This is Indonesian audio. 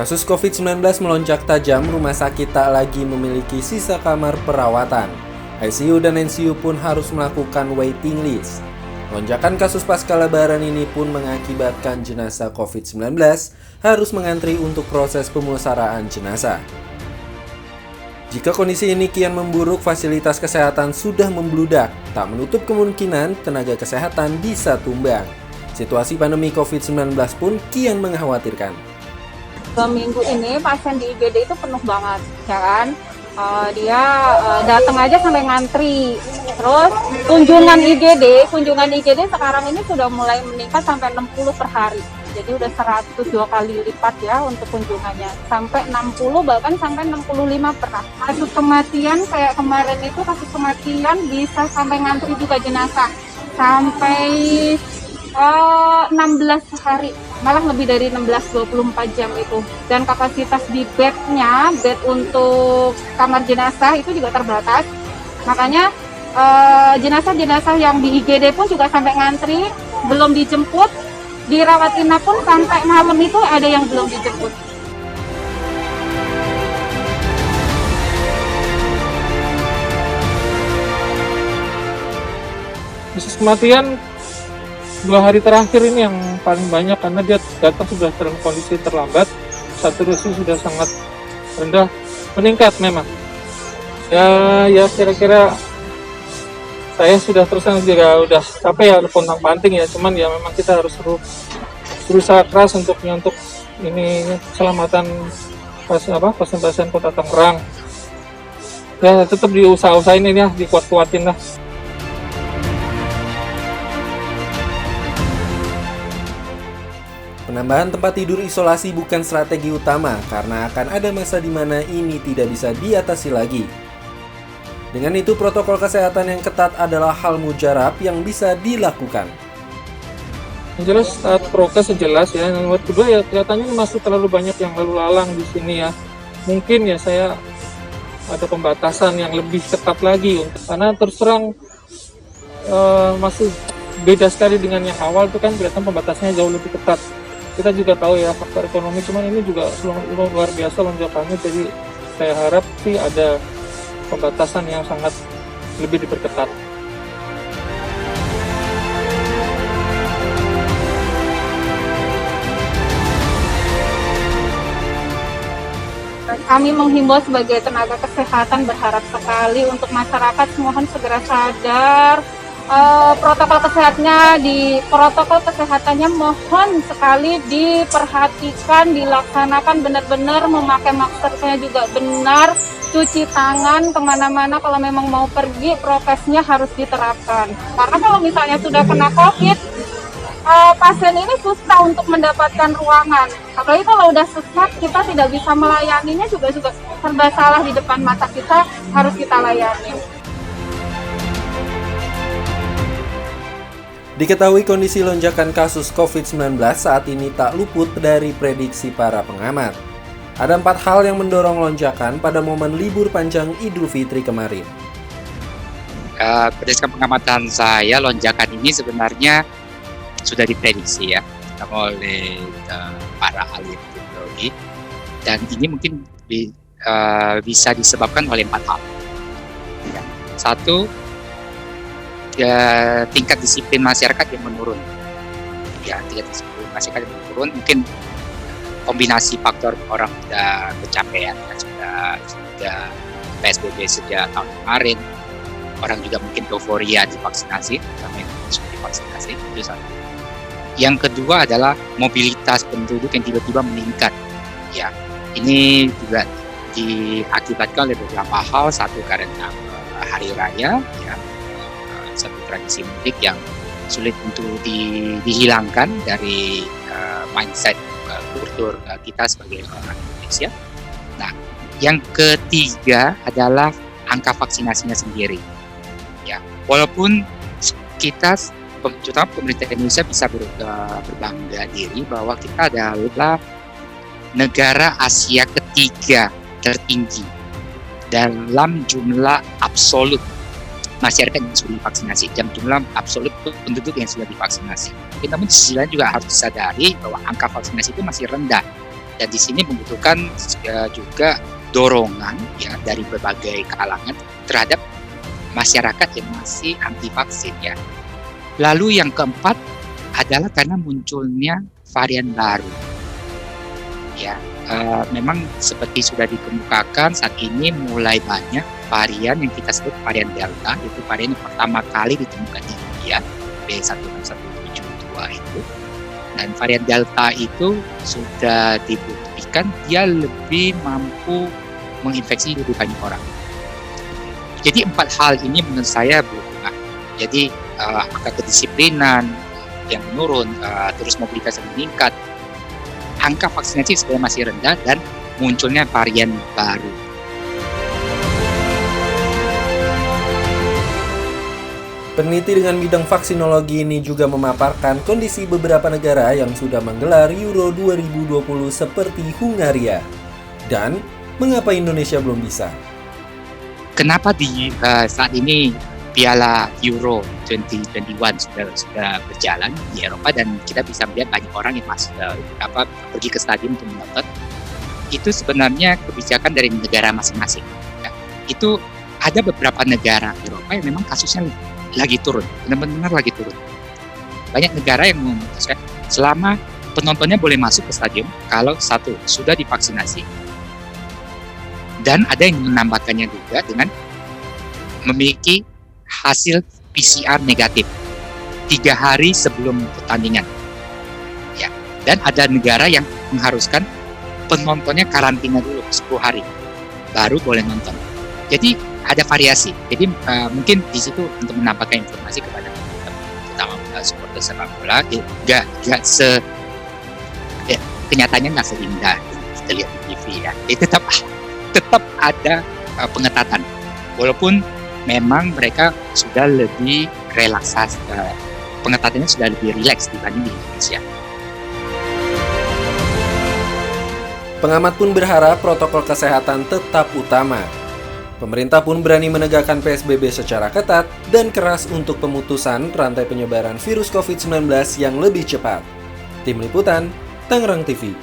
Kasus COVID-19 melonjak tajam, rumah sakit tak lagi memiliki sisa kamar perawatan. ICU dan NCU pun harus melakukan waiting list. Lonjakan kasus pasca lebaran ini pun mengakibatkan jenazah COVID-19 harus mengantri untuk proses pemusaraan jenazah. Jika kondisi ini kian memburuk, fasilitas kesehatan sudah membludak, tak menutup kemungkinan tenaga kesehatan bisa tumbang. Situasi pandemi COVID-19 pun kian mengkhawatirkan. 2 minggu ini pasien di IGD itu penuh banget, ya kan? Dia datang aja sampai ngantri. Terus kunjungan IGD sekarang ini sudah mulai meningkat sampai 60 per hari. Jadi udah 102 kali lipat ya untuk kunjungannya. Sampai 60 bahkan sampai 65 pernah. Kasus kematian kayak kemarin itu kasus kematian bisa sampai ngantri juga jenazah. Sampai 16 hari, malah lebih dari 16-24 jam itu. Dan kapasitas di bed untuk kamar jenazah itu juga terbatas. Makanya jenazah-jenazah yang di IGD pun juga sampai ngantri, belum dijemput. Di rawat inap pun sampai malam itu ada yang belum dijemput. Kasus kematian 2 hari terakhir ini yang paling banyak karena dia datang sudah dalam kondisi terlambat, saturasi sudah sangat rendah, meningkat memang. Ya kira-kira saya sudah terus juga udah capek ya pontang panting ya, cuman ya memang kita harus berusaha keras untuk ini keselamatan pasien-pasien Kota Tangerang. Ya tetap diusahain ini ya, dikuat-kuatin lah. Penambahan tempat tidur isolasi bukan strategi utama karena akan ada masa di mana ini tidak bisa diatasi lagi. Dengan itu, protokol kesehatan yang ketat adalah hal mujarab yang bisa dilakukan. Yang jelas saat prokes jelas ya. Yang kedua ya kelihatannya masih terlalu banyak yang lalu lalang di sini ya. Mungkin ya saya ada pembatasan yang lebih ketat lagi karena terus terang masih beda sekali dengan yang awal itu kan kelihatan pembatasannya jauh lebih ketat. Kita juga tahu ya faktor ekonomi, cuman ini juga luar biasa lonjakannya, jadi saya harap sih ada pembatasan yang sangat lebih diperketat. Kami menghimbau sebagai tenaga kesehatan berharap sekali untuk masyarakat mohon segera sadar. Protokol kesehatannya mohon sekali diperhatikan, dilaksanakan benar-benar, memakai maskernya juga benar, cuci tangan kemana-mana, kalau memang mau pergi prokesnya harus diterapkan. Karena kalau misalnya sudah kena COVID, pasien ini susah untuk mendapatkan ruangan. Apalagi kalau udah sesak, kita tidak bisa melayaninya, juga serba salah di depan mata kita, harus kita layani. Diketahui kondisi lonjakan kasus COVID-19 saat ini tak luput dari prediksi para pengamat. Ada 4 hal yang mendorong lonjakan pada momen libur panjang Idul Fitri kemarin. Berdasarkan pengamatan saya, lonjakan ini sebenarnya sudah diprediksi ya oleh para ahli epidemiologi, dan ini mungkin bisa disebabkan oleh 4 hal. Ya. 1, tingkat disiplin masyarakat yang menurun. Ya, tingkat disiplin masyarakat yang menurun, mungkin kombinasi faktor orang sudah kecapean, sudah PSBB sejak tahun kemarin, orang juga mungkin euforia divaksinasi, terutama yang sudah divaksinasi, itu satu. Yang kedua adalah mobilitas penduduk yang tiba-tiba meningkat. Ya, ini juga diakibatkan oleh beberapa hal. Satu, karena hari raya, ya, satu tradisi mudik yang sulit untuk dihilangkan dari mindset kultur kita sebagai orang Indonesia. Nah, yang ketiga adalah angka vaksinasinya sendiri. Ya, walaupun kita, terutama pemerintah Indonesia, bisa berbangga diri bahwa kita adalah negara Asia ketiga tertinggi dalam jumlah absolut masyarakat yang sudah divaksinasi, dan jumlah absolut penduduk yang sudah divaksinasi. Namun di sisi lain juga harus disadari bahwa angka vaksinasi itu masih rendah Dan di sini membutuhkan juga dorongan ya dari berbagai kalangan terhadap masyarakat yang masih anti vaksin ya. Lalu yang keempat adalah karena munculnya varian baru. Ya, memang seperti sudah dikemukakan saat ini mulai banyak varian yang kita sebut varian Delta, itu varian yang pertama kali ditemukan di India, B16172 itu. Dan varian Delta itu sudah dibuktikan dia lebih mampu menginfeksi lebih banyak orang. Jadi 4 hal ini menurut saya berubah. Jadi angka kedisiplinan yang menurun, terus mobilitas yang meningkat, angka vaksinasi sebenarnya masih rendah dan munculnya varian baru. Peneliti dengan bidang vaksinologi ini juga memaparkan kondisi beberapa negara yang sudah menggelar Euro 2020 seperti Hungaria. Dan mengapa Indonesia belum bisa? Kenapa di saat ini Piala Euro 2021 sudah berjalan di Eropa dan kita bisa melihat banyak orang yang pergi ke stadion untuk menonton. Itu sebenarnya kebijakan dari negara masing-masing. Ya. Itu ada beberapa negara Eropa yang memang kasusnya lagi turun, benar-benar lagi turun. Banyak negara yang memutuskan selama penontonnya boleh masuk ke stadion kalau satu sudah divaksinasi, dan ada yang menambahkannya juga dengan memiliki hasil PCR negatif 3 hari sebelum pertandingan. Ya, dan ada negara yang mengharuskan penontonnya karantina dulu 10 hari baru boleh nonton. Jadi ada variasi. Jadi mungkin di situ untuk menambahkan informasi kepada terutama supporter sepak bola, kenyataannya nggak seindah kita lihat di TV ya. Jadi tetap ada pengetatan. Walaupun memang mereka sudah lebih relaksasi, pengetatannya sudah lebih rileks dibanding di Indonesia. Pengamat pun berharap protokol kesehatan tetap utama. Pemerintah pun berani menegakkan PSBB secara ketat dan keras untuk pemutusan rantai penyebaran virus COVID-19 yang lebih cepat. Tim Liputan, Tangerang TV.